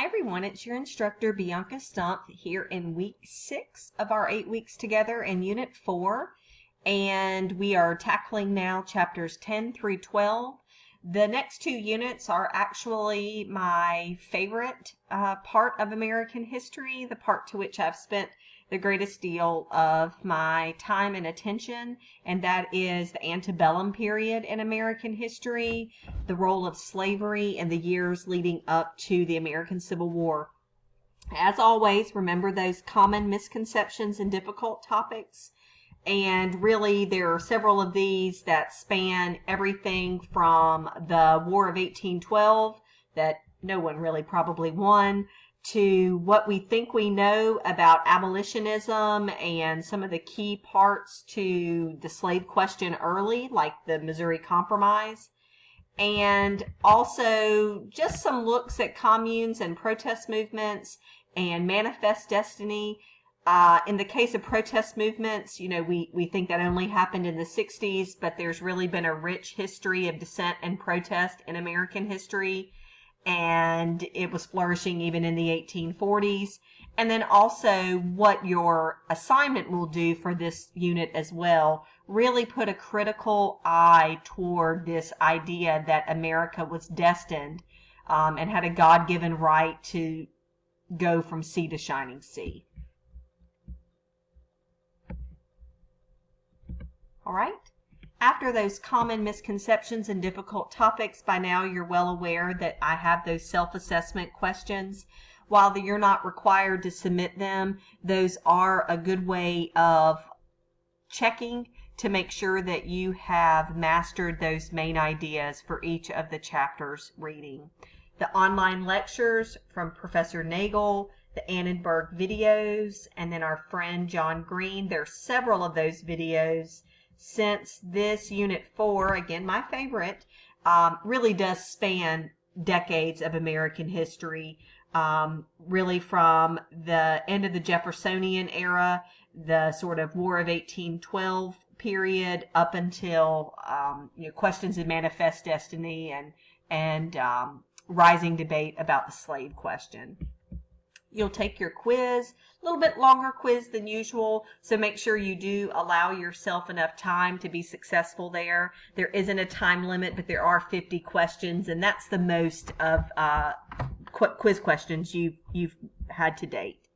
Hi everyone, it's your instructor Bianca Stumpf here in week 6 of our 8 weeks together in unit 4, and we are tackling now chapters 10 through 12. The next 2 units are actually my favorite part of American history, the part to which I've spent the greatest deal of my time and attention, and that is the antebellum period in American history, the role of slavery in the years leading up to the American Civil War. As always, remember those common misconceptions and difficult topics. And really, there are several of these that span everything from the War of 1812, that no one really probably won, to what we think we know about abolitionism and some of the key parts to the slave question early, like the Missouri Compromise. And also just some looks at communes and protest movements and manifest destiny. In the case of protest movements, we think that only happened in the 60s, but there's really been a rich history of dissent and protest in American history, and it was flourishing even in the 1840s. And then also what your assignment will do for this unit as well, really put a critical eye toward this idea that America was destined and had a God-given right to go from sea to shining sea. All right. After those common misconceptions and difficult topics, by now you're well aware that I have those self-assessment questions. While you're not required to submit them, those are a good way of checking to make sure that you have mastered those main ideas for each of the chapters reading. The online lectures from Professor Nagel, the Annenberg videos, and then our friend John Green. There's several of those videos, since this Unit 4, again my favorite, really does span decades of American history, really from the end of the Jeffersonian era, the sort of War of 1812 period, up until questions of manifest destiny and rising debate about the slave question. You'll take your quiz, a little bit longer quiz than usual, so make sure you do allow yourself enough time to be successful there. There isn't a time limit, but there are 50 questions, and that's the most of quiz questions you've had to date.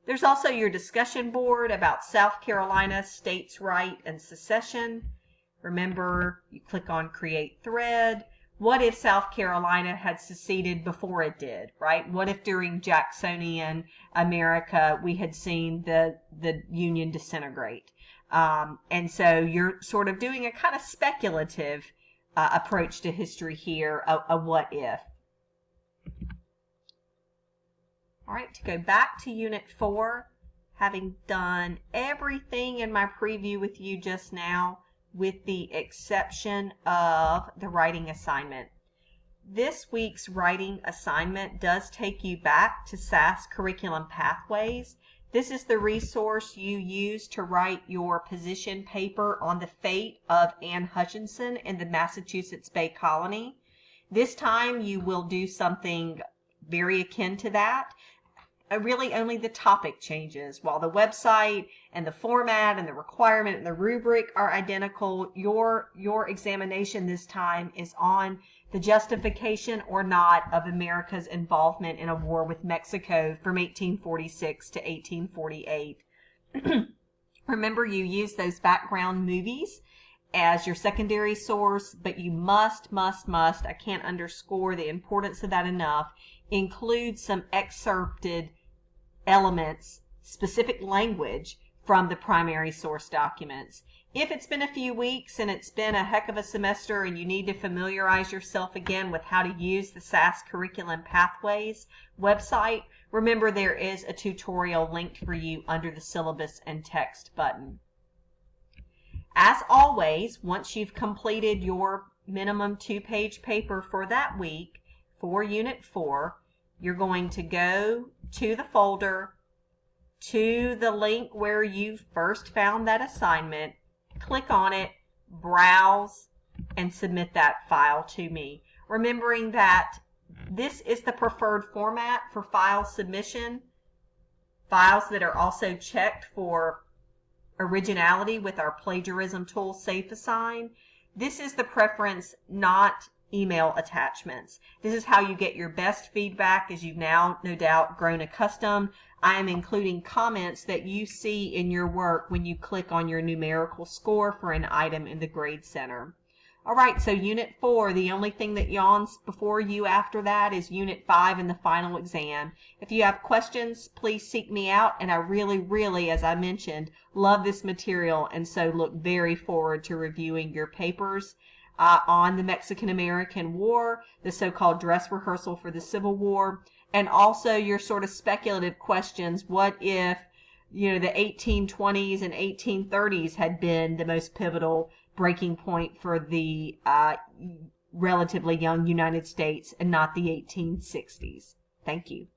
There's also your discussion board about South Carolina states' right and secession. Remember, you click on Create Thread. What if South Carolina had seceded before it did, right? What if during Jacksonian America we had seen the Union disintegrate? And so you're sort of doing a kind of speculative approach to history here, a what if. All right, to go back to Unit 4, having done everything in my preview with you just now, with the exception of the writing assignment. This week's writing assignment does take you back to SAS Curriculum Pathways. This is the resource you use to write your position paper on the fate of Anne Hutchinson in the Massachusetts Bay Colony. This time you will do something very akin to that. Really only the topic changes. While the website and the format and the requirement and the rubric are identical, your examination this time is on the justification or not of America's involvement in a war with Mexico from 1846 to 1848. Remember, you use those background movies as your secondary source, but you must, I can't underscore the importance of that enough, include some excerpted elements, specific language from the primary source documents. If it's been a few weeks and it's been a heck of a semester and you need to familiarize yourself again with how to use the SAS Curriculum Pathways website, remember there is a tutorial linked for you under the syllabus and text button. As always, once you've completed your minimum 2-page paper for that week, for Unit 4, you're going to go to the folder, to the link where you first found that assignment, click on it, browse, and submit that file to me. Remembering that This is the preferred format for file submission. Files that are also checked for originality with our plagiarism tool SafeAssign. This is the preference, not email attachments. This is how you get your best feedback, as you've now no doubt grown accustomed. I am including comments that you see in your work when you click on your numerical score for an item in the Grade Center. All right, so Unit 4, the only thing that yawns before you after that is Unit 5 and the final exam. If you have questions, please seek me out, and I really, as I mentioned, love this material, and so look very forward to reviewing your papers on the Mexican-American War, the so-called dress rehearsal for the Civil War, and also your sort of speculative questions. What if, the 1820s and 1830s had been the most pivotal breaking point for the relatively young United States and not the 1860s? Thank you.